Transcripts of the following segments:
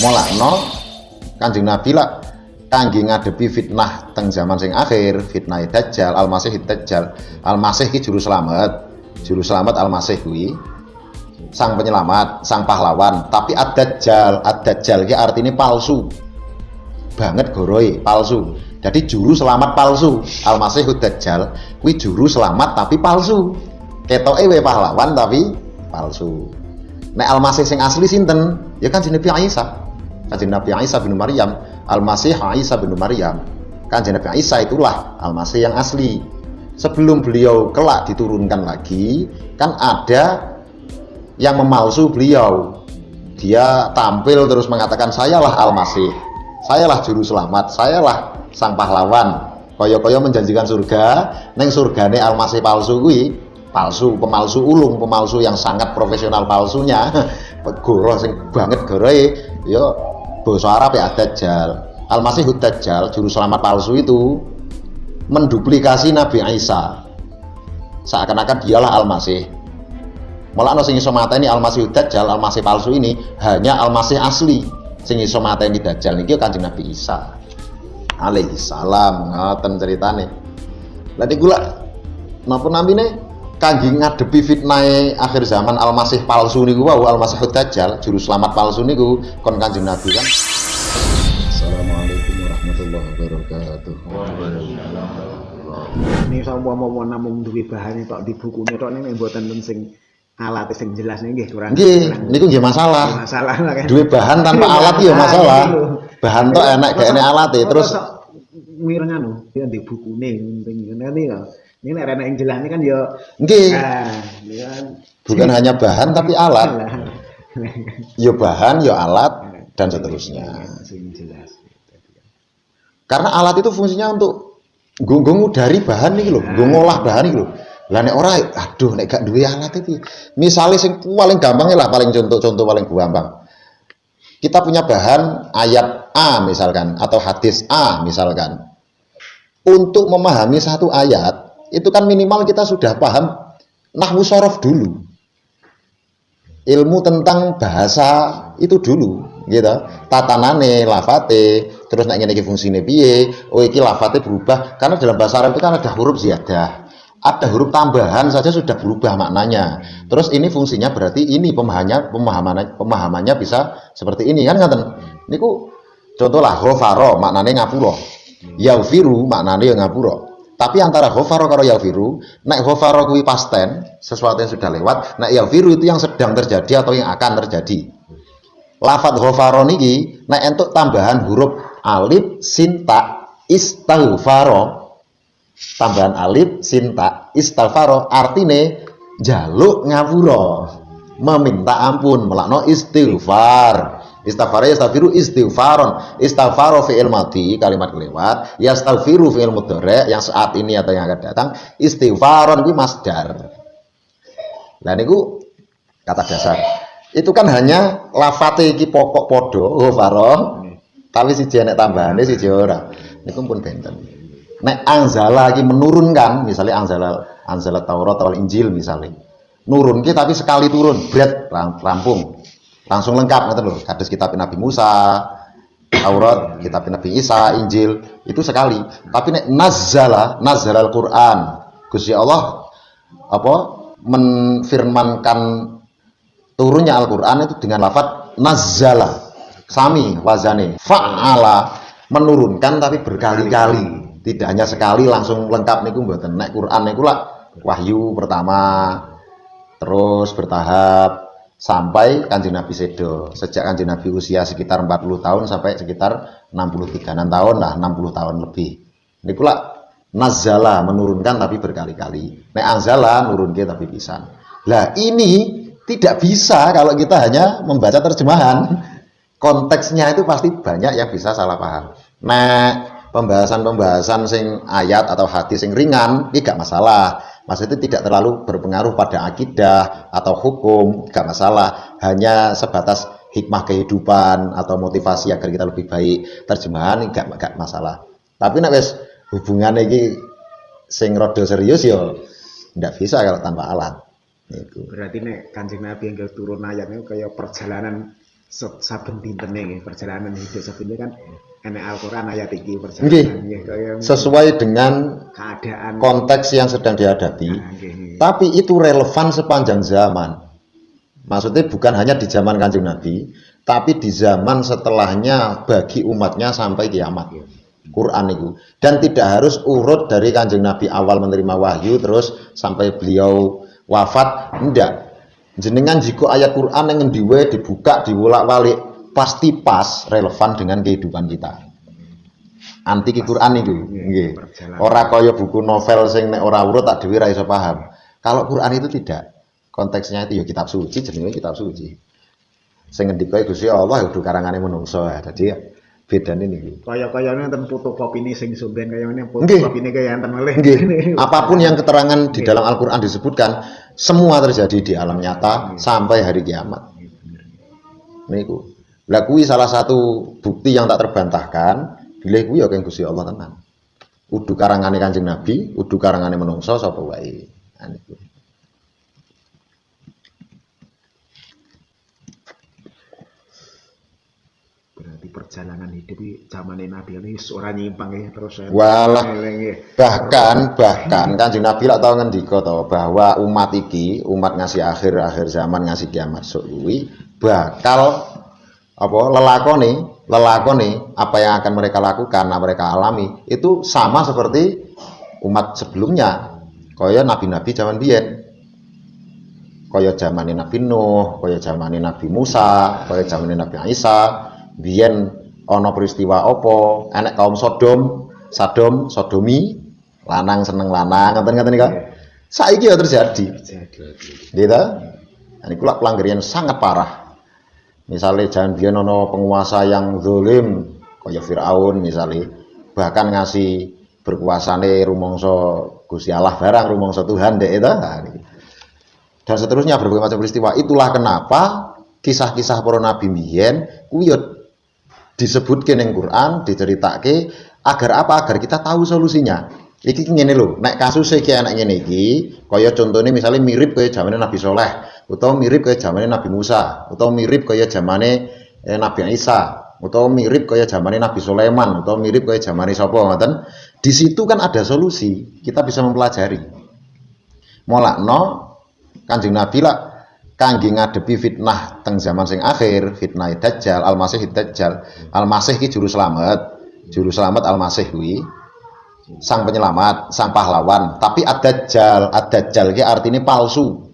Molakno Kanjeng Nabi lah kangge ngadepi fitnah teng zaman sing akhir, fitnah Dajjal, Al-Masih Dajjal. Al-Masih ki juru selamat. Juru selamat Al-Masih kuwi sang penyelamat, sang pahlawan. Tapi Ad-Dajjal, Ad-Dajjal ki artinya palsu. Banget goroe, palsu. Jadi juru selamat palsu. Al-Masih Dajjal kuwi juru selamat tapi palsu. Ketoke we pahlawan tapi palsu. Nek Al-Masih sing asli sinten? Ya Kanjeng Nabi Isa. Kanjeng Nabi Isa bin Maryam. Al-Masih Isa bin Maryam. Kanjeng Nabi Isa itulah Al-Masih yang asli. Sebelum beliau kelak diturunkan lagi, kan ada yang memalsu beliau. Dia tampil terus mengatakan, sayalah Al-Masih, sayalah juru selamat, sayalah sang pahlawan. Kaya-kaya menjanjikan surga, neng surgane Al-Masih palsu kuwi, palsu, pemalsu ulung, pemalsu yang sangat profesional palsunya. Goroh sing banget goroe, ya basa Arab ya Dajjal. Al-Masih Dajjal, juru selamat palsu itu menduplikasi Nabi Isa. Seakan-akan dialah Al-Masih. Mulane sing iso mateni Al-Masih Dajjal, Al-Masih palsu ini hanya Al-Masih asli. Sing iso mateni Dajjal niki Kanjeng Nabi Isa alaihi salam. Ngoten ceritane. Lah niku lak napa namine kangge ngadepi fitnahe akhir zaman Al-Masih palsu niku wau, Al-Masih Dajjal, juru selamat palsu niku kon Kanjeng Nabi kan. Assalamualaikum warahmatullahi wabarakatuh. Ini sama mau namung duwe bahan tok di bukunya tok ning mboten sing alat sing jelas nggih kurang. Nggih, niku nggih masalah. Masalah kan. Duwe bahan tanpa alat ya masalah. Bahan tok enak gak enek alate terus mireng anu, ya di bukune penting ngene ya. Ini nek ana yang jelas ini kan ya nggih. Ya Bukan hanya bahan tapi alat. Ya bahan, ya alat dan seterusnya. Sing jelas. Karena alat itu fungsinya untuk nggo dari bahan nih lho, nggo ngolah bahan nih lho. Lah nek ora aduh nek gak duwe alat itu. Misale sing paling gampang lah, paling contoh paling gampang. Kita punya bahan ayat A misalkan atau hadis A misalkan. Untuk memahami satu ayat itu kan minimal kita sudah paham nahwu shorof dulu. Ilmu tentang bahasa itu dulu, gitu. Tatanane, lafate, terus nek ngene iki fungsine piye? Oh iki lafate berubah karena dalam bahasa Arab itu kan ada huruf ziyadah. Ada huruf tambahan saja sudah berubah maknanya. Terus ini fungsinya berarti ini pemahamannya bisa seperti ini kan ngaten. Niku contohlah ghafara maknane ngapura. Yaghfiru maknane ngapura. Tapi antara ghafara karo yaghfiru, nek ghafara kuwi past tense, sesuatu yang sudah lewat, nek yaghfiru itu yang sedang terjadi atau yang akan terjadi. Lafadz ghafara niki nek entuk tambahan huruf alif sin ta istighfara. Tambahan alif sin ta istighfara artine njaluk ngapura, meminta ampun, melakno istighfar. Istighfar yastaghfiru istighfaron. Istighfar fi'il madhi kalimat kelewat, yastaghfiru fi'il mudhari yang saat ini atau yang akan datang, istighfaron kuwi masdar. Lah niku kata dasar. Itu kan hanya lafate iki pokok padha ghafara, tapi siji nek tambahane siji ora. Niku pun benten. Nek anzala iki menurunkan, misalnya anzala Taurat atau Injil misalnya. Nurunke tapi sekali turun, bret rampung. Langsung lengkap ngoten lho, kados kitab Nabi Musa, Taurat, kitab Nabi Isa, Injil, itu sekali. Tapi nek nazzala Al-Qur'an, Gusti Allah menfirmankan turunnya Al-Qur'an itu dengan lafaz nazzala. Sami wazane, fa'ala, menurunkan tapi berkali-kali. Tidak hanya sekali langsung lengkap niku mboten. Nek Qur'an niku lah wahyu pertama, terus bertahap sampai Kanjeng Nabi sedo. Sejak Kanjeng Nabi usia sekitar 40 tahun sampai sekitar 63 tahun lah, 60 tahun lebih. Ini pula nazzala menurunkan tapi berkali-kali. Nek anzala nurunke tapi pisan. Lah ini tidak bisa kalau kita hanya membaca terjemahan. Konteksnya itu pasti banyak yang bisa salah paham. Nah, pembahasan sing ayat atau hadis sing ringan ini gak masalah. Maksudnya tidak terlalu berpengaruh pada akidah atau hukum, gak masalah. Hanya sebatas hikmah kehidupan atau motivasi agar kita lebih baik. Terjemahan gak masalah. Tapi nek wis hubungan iki sing rada serius ya ndak bisa kalau tanpa alat. Itu. Berarti nek Kanjeng Nabi yang turun ayat itu kayak perjalanan saben dintene nggih perjalanan hidup saben kan enek Al-Qur'an ayat iki Nggih. perjalanan nggih kaya Sesuai dengan keadaan konteks yang sedang dihadapi. nggih. Tapi itu relevan sepanjang zaman. Maksudnya bukan hanya di zaman Kanjeng Nabi, tapi di zaman setelahnya bagi umatnya sampai kiamat. Quran itu. Dan tidak harus urut dari Kanjeng Nabi awal menerima wahyu terus sampai beliau wafat, enggak. Jenengan jika ayat Quran yang ngendiwe dibuka diwolak-walik pasti pas relevan dengan kehidupan kita. Anti Quran itu, nggih. Ora kaya buku novel sing nek ora urut tak dhewe ra iso paham. Kalau Quran itu tidak. Konteksnya itu ya kitab suci, jenenge kitab suci. Sing ngendika Gusti Allah ya kudu karangane menungso ya. Dadi bedane niku. Kaya-kayane enten fotokopine sing somben kaya ngene Nggih. fotokopine kaya enten melih. Nggih. Apapun yang keterangan di dalam Al-Qur'an disebutkan, semua terjadi di alam nyata sampai hari kiamat. Niku. Lah kuwi salah satu bukti yang tak terbantahkan, bilih kuwi ya keng Gusti Allah tenan. Udu karangane Kanjeng Nabi, udu karangane menungso sapa wae. Nah, niku. Berarti perjalanan hidup iki zamane Nabi ini ora nyimpang ya terus. Walah. Nggih. Bahkan Kanjeng Nabi lak tau ngendika to bahwa umat iki, umat ngasih akhir zaman ngasih kiamat sok kuwi bakal apa lelakone apa yang akan mereka lakukan, mereka alami itu sama seperti umat sebelumnya. Kaya nabi-nabi zaman biyen. Kaya zamane Nabi Nuh, kaya zamane Nabi Musa, kaya zamane Nabi Isa. Biyen ana peristiwa apa? Enek kaum Sodomi, lanang seneng lanang, ngoten-ngoten niku. Saiki ya terjadi. Gitu. Niku lak pelanggaran sangat parah. Misalnya jangan biyen ana penguasa yang zalim kaya Firaun misalnya, bahkan ngasih berkuasane rumangsa Gusti Allah barang rumangsa Tuhan dek itu. Dan seterusnya berbagai macam peristiwa. Itulah kenapa kisah-kisah para nabi biyen kuwi disebutke ning Quran, diceritake agar apa? Agar kita tahu solusinya. Iki ngene lho, nek kasus iki anak ngene iki, kaya contone misalnya mirip kaya zamane Nabi Soleh, utawa mirip kaya zamane Nabi Musa, utawa mirip kaya zamane Nabi Isa, utawa mirip kaya zamane Nabi Sulaiman, utawa mirip kaya zamane sapa ngoten. Di situ kan ada solusi, kita bisa mempelajari. Molakno Kanjeng Nabi lah kangge ngadepi fitnah teng zaman sing akhir, fitnah Dajjal, Al-Masih Dajjal. Al-Masih ki juru selamat Al-Masih kuwi sang penyelamat, sang pahlawan. Tapi Ad-Dajjal ki artinya palsu.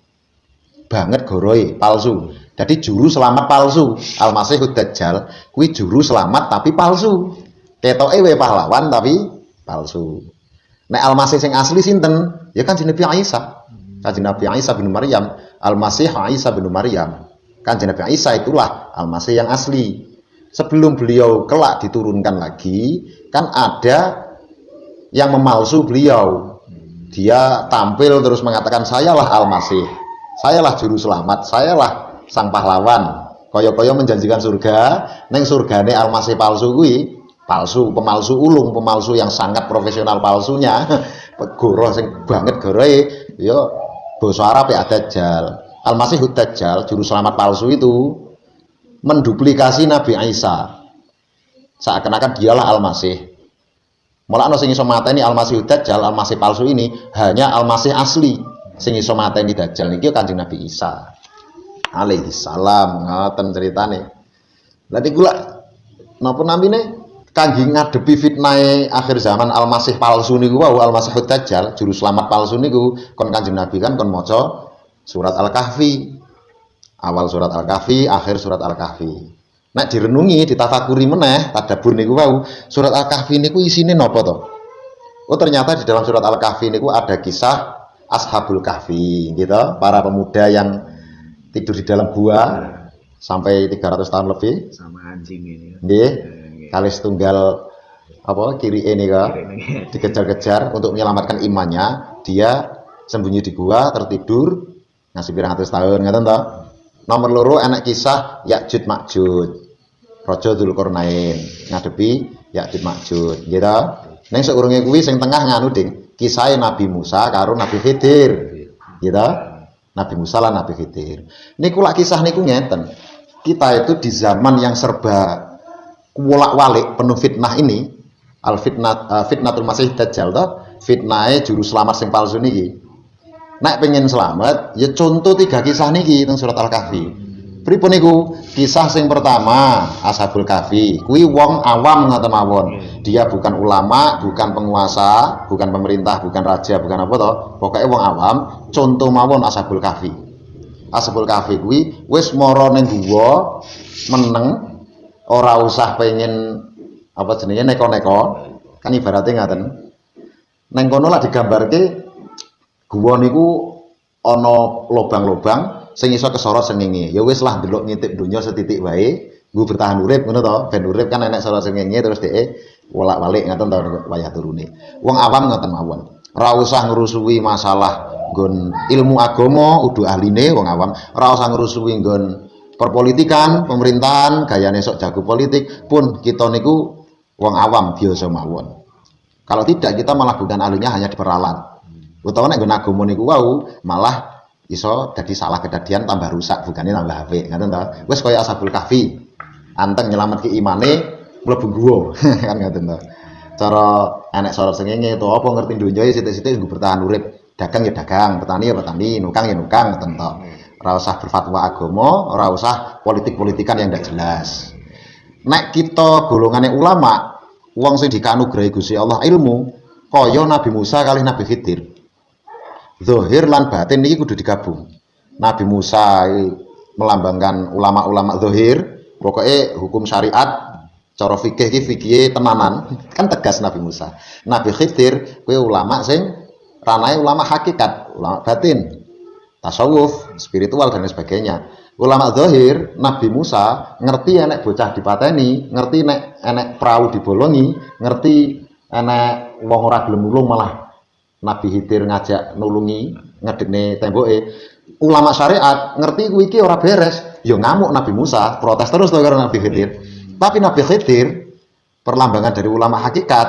Banget goroe, palsu. Jadi juru selamat palsu. Al-Masih Dajjal kuwi juru selamat tapi palsu. Ketoke wae pahlawan tapi palsu. Nek Al-Masih sing asli sinten? Ya kan Nabi Isa. Kanjeng Nabi Isa bin Maryam, Al-Masih Isa bin Maryam. Kanjeng Nabi Isa itulah Al-Masih yang asli. Sebelum beliau kelak diturunkan lagi, kan ada yang memalsu beliau. Dia tampil terus mengatakan sayalah Al-Masih, sayalah juru selamat, sayalah sang pahlawan. Kaya-kaya menjanjikan surga, neng surgane Al-Masih palsu kuwi, palsu, pemalsu ulung, pemalsu yang sangat profesional palsunya. Goroh sing banget gorohe, ya basa Arab ya Dajjal. Al-Masih Dajjal, juru selamat palsu itu menduplikasi Nabi Isa. Seakan-akan dialah Al-Masih. Mulane sing iso mateni Al-Masih Dajjal, Al-Masih palsu ini hanya Al-Masih asli. Sing iso mateni Dajjal niki Kanjeng Nabi Isa alaihi salam, ngoten ceritane. Lah niku lak napa namine kangge ngadepi fitnah akhir zaman Al-Masih palsu niku wau, Al-Masih Dajjal, juru selamat palsu niku kon Kanjeng Nabi kan kon maca surat Al-Kahfi. Awal surat Al-Kahfi, akhir surat Al-Kahfi. Nek direnungi, ditafakuri meneh, tadabbur niku wau, surat Al-Kahfi niku isine napa to? Oh, ternyata di dalam surat Al-Kahfi niku ada kisah Ashabul Kahfi, gitu, para pemuda yang tidur di dalam gua sampai 300 tahun lebih. Sama anjing ini. Nggih. Kali setunggal apa kiri ini kok dikejar-kejar untuk menyelamatkan imannya, dia sembunyi di gua tertidur ngasih pirang atus tahun ngoten to. Nomor loro enak kisah Ya'juj Ma'juj. Raja Dzulqarnain ngadepi Ya'juj Ma'juj gitu. Ning saurunge kuwi sing tengah nganu Ding, kisah Nabi Musa karo Nabi Khidir. Gitu. Nabi Musa lan Nabi Khidir. Niku lak kisah niku ngeten. kita itu di zaman yang serba kuwolak-walik penuh fitnah ini, al fitnah fitnatul masih dajjal toh, fitnahe juru selamat sing palsu niki. Nek pengen selamat, ya contoh 3 kisah niki teng surat Al-Kahfi. Pripun niku? Kisah sing pertama, Ashabul Kahfi. Kuwi wong awam ngoten mawon. Dia bukan ulama, bukan penguasa, bukan pemerintah, bukan raja, bukan apa toh. Pokoke wong awam, contoh mawon Ashabul Kahfi. Ashabul Kahfi kuwi wis mara ning guwa meneng, ora usah pengen apa jenenge neko-neko. Kan ibaratnya ngaten. Neng kono lah digambarke guwa niku ana lobang-lobang sing iso kesorot srengenge. Ya wis lah ndelok ngintip donya setitik wae, nggo bertahan urip ngono to. Ben urip kan enek sorot srengenge terus dhek wolak-walik ngoten to wayah turune. Wong awam ngoten mawon. Ora usah ngrusui masalah nggon ilmu agama, kudu ahline wong awam. Ora usah ngrusui nggon perpolitikan, pemerintahan, gayane sok jago politik pun kita niku wong awam biasa mawon. Kalau tidak kita malah bukan ahlinya hanya diperalat. Utawa nek nggon agama niku wau malah iso dadi salah kedadian tambah rusak bukannya tambah apik ngoten to. Wis kaya Ashabul Kahfi. Anteng nyelametke imane mlebu guwa kan ngoten to. Cara enek sorot srengenge to apa ngerti donya sithik-sithik nggo bertahan urip. Dagang ya dagang, petani ya petani, nukang ya nukang ngoten to. Ora usah berfatwa agama, ora usah politik-politikan yang ndak jelas. Nek kita golongane ulama, wong sing dikanugrahi Gusti Allah ilmu kaya Nabi Musa kali Nabi Khidir. Zahir lan batin niki kudu digabung. Nabi Musa melambangkan ulama-ulama zahir, pokoknya hukum syariat, cara fikih iki fikih tenanan, kan tegas Nabi Musa. Nabi Khidir kuwi ulama sing ranae ulama hakikat, ulama batin, tasawuf, spiritual dan sebagainya. Ulama zahir, Nabi Musa ngerti enek bocah dipateni, ngerti enek perahu dibolongi, ngerti enek wong ora gelem nulung malah Nabi Khidir ngajak nulungi ngedekne temboke. Ulama syariat ngerti kuwi iki ora beres, ya ngamuk Nabi Musa, protes terus to karo Nabi Khidir. Tapi Nabi Khidir perlambangan dari ulama hakikat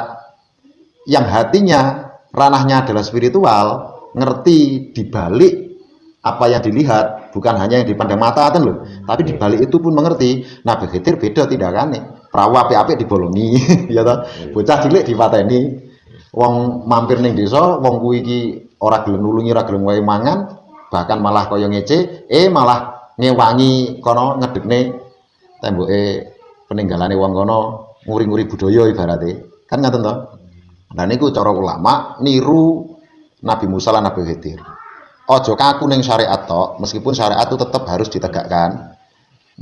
yang hatinya ranahnya adalah spiritual, ngerti dibalik apa yang dilihat, bukan hanya yang dipandang mata kan lho, tapi dibalik itu pun mengerti. Nabi Khidir beda tindakane. Perahu apik-apik dibolongi, ya toh. Bocah cilik dipateni. Wong mampir ning desa, wong kuwi iki ora gelem nulungi, ora gelem wae mangan, bahkan malah kaya ngece, malah ngewangi kono ngedekne temboke peninggalane wong kono, nguri-nguri budaya ibarate. Kan ngoten to. Lah niku cara ulama niru Nabi Musa lan Nabi Khidir. Aja kaku ning syariat tok, meskipun syariat itu tetap harus ditegakkan.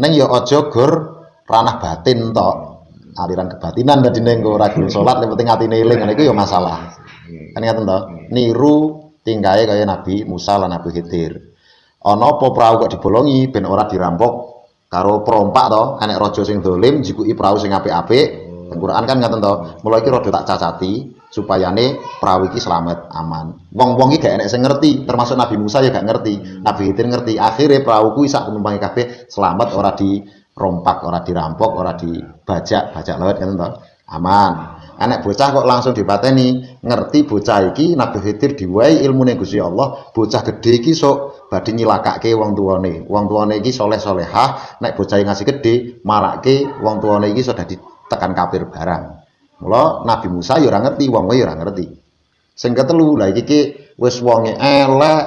Ning ya aja gur ranah batin tok. Aliran kebatinan tadi nengko ora gelem salat nek penting atine eling ngene iku ya masalah. Kan ngaten to? Niru tingkahe kaya Nabi Musa lan Nabi Khidir. Ana apa prau kok dibolongi ben ora dirampok karo perompak to, enek raja sing dolim jikuki prau sing apik-apik. Quran kan ngaten to, mula iki rada tak cacati supayane prau iki selamat aman. Wong-wong iki gak enek sing ngerti, termasuk Nabi Musa ya gak ngerti. Nabi Khidir ngerti. Akhire prau kuwi sak penumpange kabeh selamat ora dirompak, ora dirampok, ora dibajak laut kan to. Aman. Anak bocah kok langsung dipateni, ngerti bocah iki Nabi Khidir diwehi ilmune Gusti Allah, bocah gedhe iki sok badhe nyilakake wong tuane. Wong tuane iki saleh-salehah, nek bocah ngasih gedhe marake wong tuane iki iso dadi tekan kafir barang. Mula Nabi Musa ya ora ngerti, wong wae ya ora ngerti. Sing ketelu, lah iki wis wonge elek,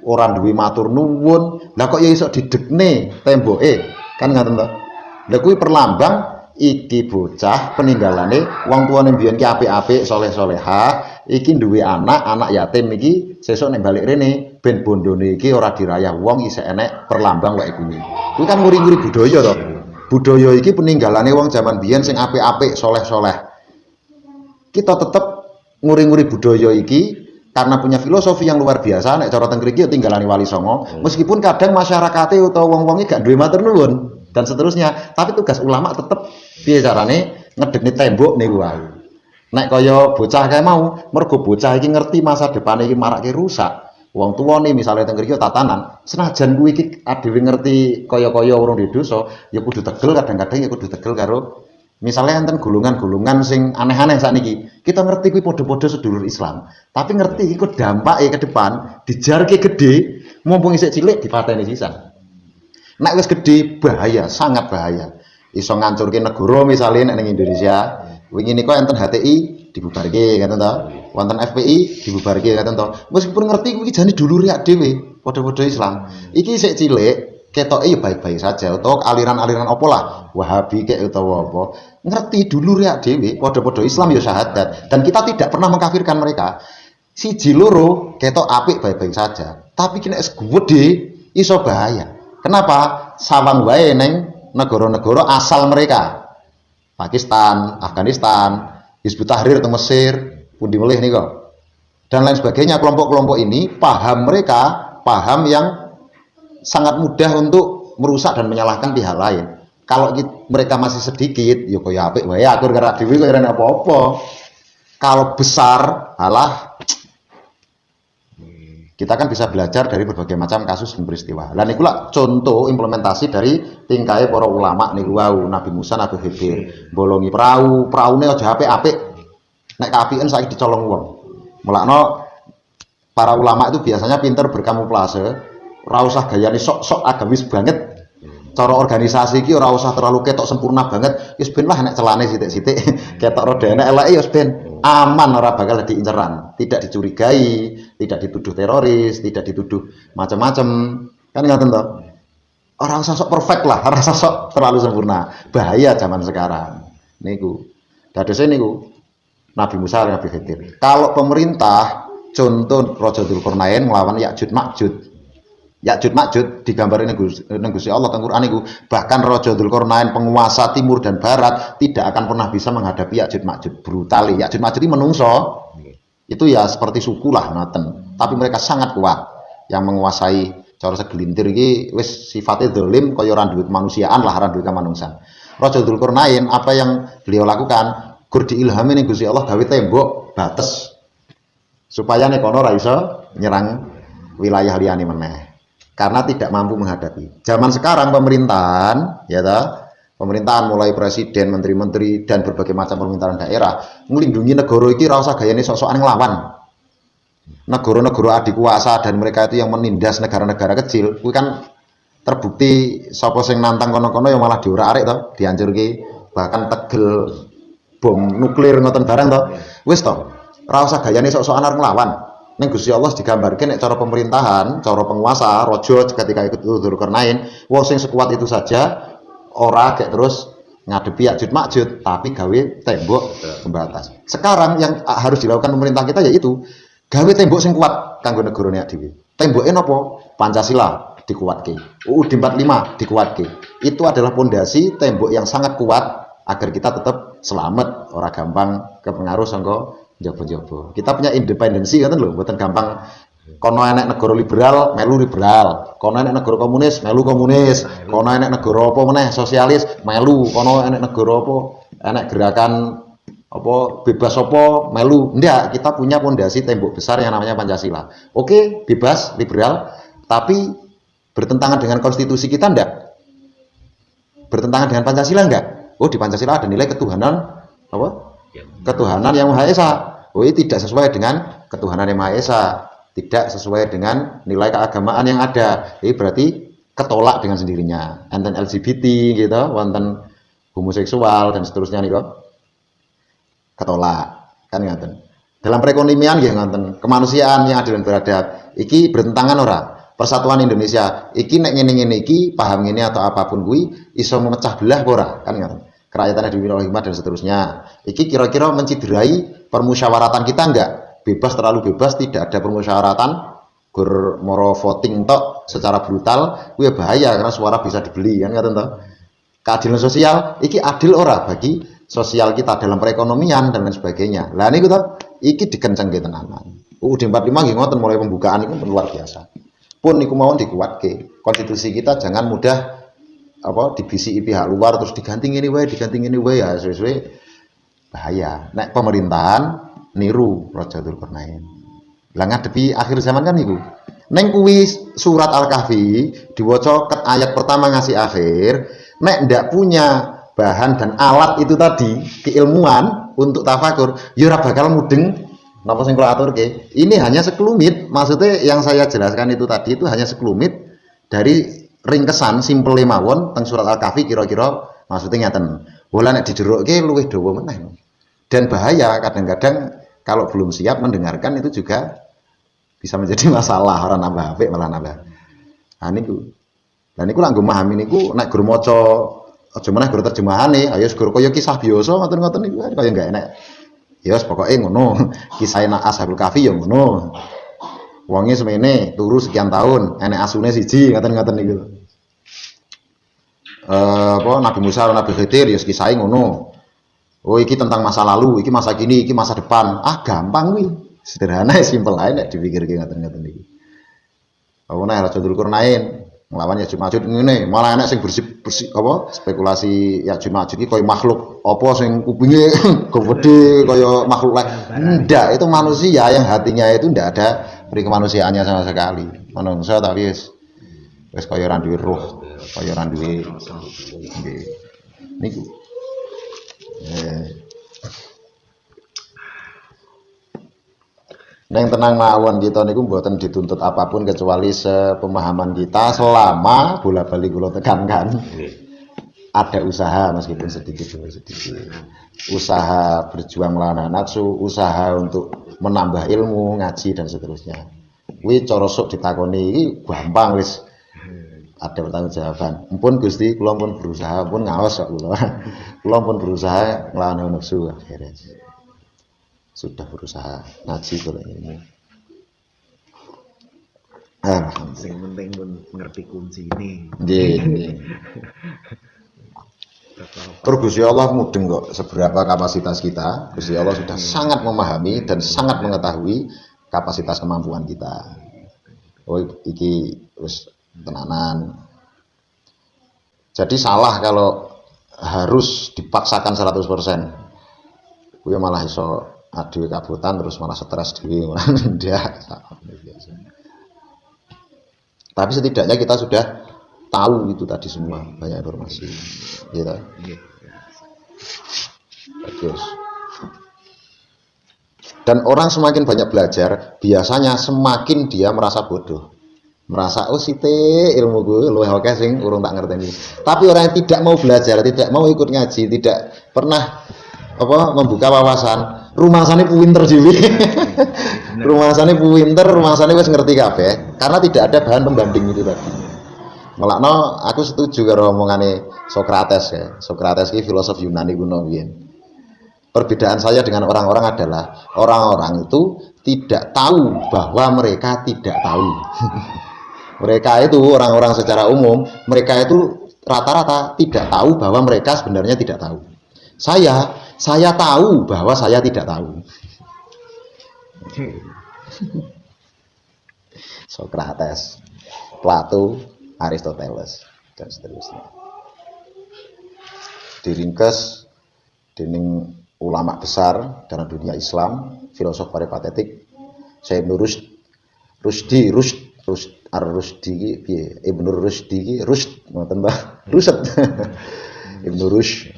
ora duwe matur nuwun, lah kok ya iso didekne temboke. Kan ngaten to. Lha kuwi perlambang iki bocah peninggalane wong tuane mbiyen ki apik-apik, saleh-salehah, iki duwe anak yatim iki sesuk nek balik rene ben bondone iki ora dirayah wong isih enek perlambang wae kuwi. Kuwi kan nguri-nguri budaya to. Budaya iki peninggalane wong jaman biyen sing apik-apik, saleh-saleh. Kita tetep nguri-nguri budaya iki karena punya filosofi yang luar biasa. Nek cara teng mriki tinggalane Wali Songo, meskipun kadang masyarakate utawa wong-wonge gak duwe matur nuwun dan seterusnya, tapi tugas ulama tetep piye carane ngedekne tembok niku wae. Nek kaya bocah kae mau, mergo bocah iki ngerti masa depan iki marake rusak. Wong tuwane misalnya teng mriki tatanan, senajan kuwi iki dhewe ngerti kaya-kaya urung di dosa, ya kudu tegel kadang-kadang ya kudu tegel karo misalnya enten golongan-golongan sing aneh-aneh sakniki. Kita ngerti kuwi padha-padha sedulur Islam, tapi ngerti iku dampake ke depan dijarke gede, mumpung isih cilik dipateni sisan. Nek wis gede bahaya, sangat bahaya. Iso ngancurke negara misalnya nek ning Indonesia. Wingi niku enten HTI dibubarke ngoten to. Wonten FPI dibubarke ngoten to. Meskipun ngerti kuwi jane dulure ak dhewe, padha-padha Islam. Iki sik cilik ketoke ya baik-baik saja utawa aliran-aliran apa lah, Wahabi kayak utawa apa. Ngerti dulure ak dhewe, padha-padha Islam ya syahadat dan kita tidak pernah mengkafirkan mereka. Siji loro ketok apik baik-baik saja. Tapi kena es gede iso bahaya. Kenapa? Sawang wae neng negara-negara asal mereka. Pakistan, Afghanistan, Hizbut Tahrir atau Mesir, pundi melih nika. Dan lain sebagainya, kelompok-kelompok ini paham mereka, paham yang sangat mudah untuk merusak dan menyalahkan pihak lain. Kalau mereka masih sedikit, ya kaya apik wae akur karo dhewe kaya ora apa-apa. Kalau besar, alah kita kan bisa belajar dari berbagai macam kasus dan peristiwa. Lah niku lah contoh implementasi dari tingkahe para ulama niku wau, Nabi Musa, Nabi Khidir. Bolongi perahu, praune aja apik-apik. Nek kaapiken saiki dicolong wong. Mulakno para ulama itu biasanya pinter berkamuflase, ora usah gayane sok-sok agamis banget. Cara organisasi iki ora usah terlalu ketok sempurna banget. Wis ben lah nek celane sithik-sithik ketok rada enak eleke ya ben aman, ora bakal diinceran, tidak dicurigai, tidak dituduh teroris, tidak dituduh macam-macam. Kan ngoten to. Ora usah sok perfect lah, ora usah sok terlalu sempurna. Bahaya zaman sekarang. Niku. Dadose niku Nabi Musa dan Nabi Khidir. Kalau pemerintah contoh Raja Dzulkarnain melawan Ya'juj Ma'juj. Ya'juj Ma'juj digambarin ning Gusti Allah teng Quran niku, bahkan Raja Dzulkarnain penguasa timur dan barat tidak akan pernah bisa menghadapi Ya'juj Ma'juj. Brutal. Ya'juj Ma'juj ini menungso. Itu ya seperti suku lah ngoten. Tapi mereka sangat kuat yang menguasai cara segelintir iki wis sifatnya dolim kaya ora duwe kemanusiaan lah, ora duwe kamanungsan. Raja Dzulkarnain apa yang beliau lakukan? Gur diilhami ning Gusti Allah gawe tembok batas supaya nek kono ora iso nyerang wilayah liyane meneh. Karena tidak mampu menghadapi. Zaman sekarang pemerintahan, ya ta, pemerintahan mulai presiden, menteri-menteri dan berbagai macam pemerintahan daerah melindungi negara iki ora usah gayane sok-sokan nglawan. Negara-negara adikuasa dan mereka itu yang menindas negara-negara kecil, kuwi kan terbukti sapa sing nantang kono-kono yang malah diorak-arik to, dihancurke, bahkan tegel bom nuklir ngoten barang to. Wis to, ora usah gayane sok-sokan arep nglawan. Ning Gusti Allah digambarkan nek cara pemerintahan, cara penguasa, raja ketika ikut Dzulkarnain, wong sing sekuat itu saja ora gek terus ngadepi Ya'juj Ma'juj, tapi gawe tembok pembatas. Sekarang yang harus dilakukan pemerintah kita yaitu gawe tembok sing kuat kanggo negarane dhewe. Temboke napa? Pancasila dikuatke. UUD 45 dikuatke. Itu adalah pondasi tembok yang sangat kuat agar kita tetap selamat, ora gampang kepengaruh sangka jaba-jaba. Kita punya independensi ngoten lho, mboten gampang kono enek negara liberal, melu liberal. Kono enek negara komunis, melu komunis. Kono enek negara apa meneh sosialis, melu. Kono enek negara apa, enek gerakan apa bebas apa, melu. Ndak, kita punya pondasi tembok besar yang namanya Pancasila. Oke, bebas, liberal, tapi bertentangan dengan konstitusi kita ndak? Bertentangan dengan Pancasila enggak? Oh, di Pancasila ada nilai ketuhanan apa? Ketuhanan yang Maha Esa. Oh, ini tidak sesuai dengan ketuhanan yang Maha Esa, tidak sesuai dengan nilai keagamaan yang ada. Ini berarti ketolak dengan sendirinya. Enten LGBT gitu, wonten homoseksual dan seterusnya nih kok. Ketolak, kan ngaten. Dalam perekonomian nggih ngaten, kemanusiaan yang adil dan beradab. Iki bertentangan ora? Persatuan Indonesia, iki nek ngene-ngene iki paham ngene atau apapun kuwi iso memecah belah ora? Kan ngaten. Kerakyatan yang dipimpin oleh hikmah dan seterusnya. Iki kira-kira menciderai permusyawaratan kita enggak? Bebas terlalu bebas, tidak ada permusyawaratan, gur moro voting tok secara brutal, kuwi bahaya karena suara bisa dibeli kan ngaten to. Keadilan sosial iki adil ora bagi sosial kita dalam perekonomian dan lain sebagainya. Lah niku to, iki dikencengke tenanan. UUD 45 nggih ngoten mulai pembukaan itu luar biasa. Pun niku mawon dikuatke. Konstitusi kita jangan mudah apa dibisiki pihak luar terus diganti ngene wae ya sesuai bahaya. Nek pemerintahan niru Raja Dzulkarnain. Lah ngadepi akhir zaman kan niku. Neng kuwi surat Al-Kahfi diwaca ket ayat pertama ngasih akhir, nek ndak punya bahan dan alat itu tadi keilmuan untuk tafakur, ya ora bakal mudeng napa sing kula aturke. Ini hanya sekelumit, maksudnya yang saya jelaskan itu tadi itu hanya sekelumit dari ringkesan simple mawon teng surat Al-Kahfi kira-kira maksudnya ngeten. Bola nek dijerukke luwih dawa meneh. Dan bahaya kadang-kadang kalau belum siap mendengarkan itu juga bisa menjadi masalah, orang nambah apik malah nambah. Nah niku. Lah niku lak nggo memahami niku nek guru maca aja meneh guru terjemahane, ayo guru kaya kisah biasa ngoten-ngoten niku kaya enggak enak. Ya wis pokoke ngono. Kisah Ashabul Kahfi ya ngono. Wonge semene turu sekian tahun, enek asune siji ngoten-ngoten niku. Nabi Musa dan Nabi Khidir ya kisahe ngono. Oh iki tentang masa lalu, iki masa kini, iki masa depan. Ah gampang kuwi. Sederhana simpel ae nek dipikirke ngoten-ngoten iki. Apa nek Raja Dzulkarnain nglawan Ya'juj Ma'juj ngene, malah enek sing bersih apa spekulasi Ya'juj Ma'juj iki koyo makhluk apa sing kupinge gede kaya makhluk lain. Ndak, itu manusia yang hatinya itu ndak ada peri kemanusiaannya sama sekali. Manungsa tapi wis kaya ora duwe roh, kaya ora duwe nggih. Niku Neng tenang mawon kita niku mboten dituntut apapun kecuali sepemahaman kita selama bola-bali kula tekankan. Ada usaha meskipun sedikit demi sedikit. Usaha berjuang melawan nafsu, usaha untuk menambah ilmu, ngaji dan seterusnya. Kuwi cara sok ditakoni iki gampang wis. Ada pertanggungjawaban. Ampun Gusti, kula pun berusaha, pun ngaos kok kula. Kula pun berusaha nglawan nafsu akhirnya. Sudah berusaha ngaji kula ini. Sing penting pun ngerti kunci ini. Nggih. Terus Gusti Allah mudeng kok seberapa kapasitas kita. Gusti Allah sudah sangat memahami dan sangat mengetahui kapasitas kemampuan kita. Oh iki wis tenanan. Jadi salah kalau harus dipaksakan 100%. Kuwi malah iso adewe kabutan terus malah stres dhewe. Ndak. Tapi setidaknya kita sudah tahu itu tadi semua, banyak informasi. Gitu. Bagus. Dan orang semakin banyak belajar, biasanya semakin dia merasa bodoh. Merasa oh site ilmu gue luwih akeh sing urung tak ngerteni. Tapi orang yang tidak mau belajar, tidak mau ikut ngaji, tidak pernah membuka wawasan, rumangsane pinter dhewe. Rumangsane pinter, rumangsane wis ngerti kabeh karena tidak ada bahan pembanding itu tadi. Melakno aku setuju karo omongane Sokrates ya. Sokrates iki filosof Yunani kuno biyen. Perbedaan saya dengan orang-orang adalah orang-orang itu tidak tahu bahwa mereka tidak tahu. Mereka itu orang-orang secara umum, mereka itu rata-rata tidak tahu bahwa mereka sebenarnya tidak tahu. Saya tahu bahwa saya tidak tahu. Sokrates, Plato, Aristoteles dan seterusnya. Diringkes dening ulama besar dalam dunia Islam, filosof peripatetik, Syekh Ibnu Rusdi Ibnu Ibnu Rushd.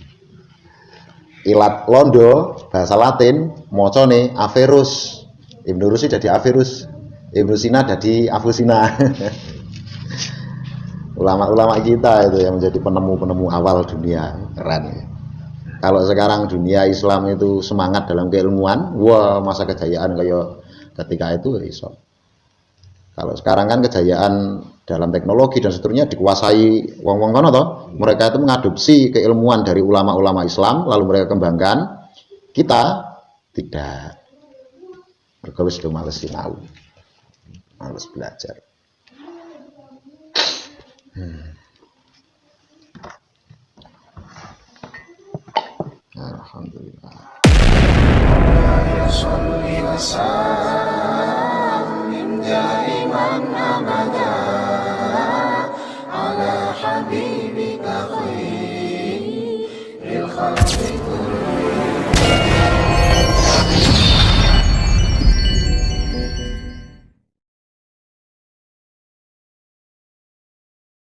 Ilat Londo bahasa Latin mocone Averus. Ibnu Rushd jadi Averus. Ibnu Sina jadi Avusina. Ulama-ulama kita itu yang menjadi penemu-penemu awal dunia. Keren ya. Kalau sekarang dunia Islam itu semangat dalam keilmuan, wah masa kejayaan kayak ketika itu iso. Kalau sekarang kan kejayaan dalam teknologi dan seterusnya dikuasai wong-wong kono toh. Mereka itu mengadopsi keilmuan dari ulama-ulama Islam lalu mereka kembangkan. Kita tidak. Mereka wis males sinau. Males belajar. Alhamdulillah. على حبيبك خير الخلق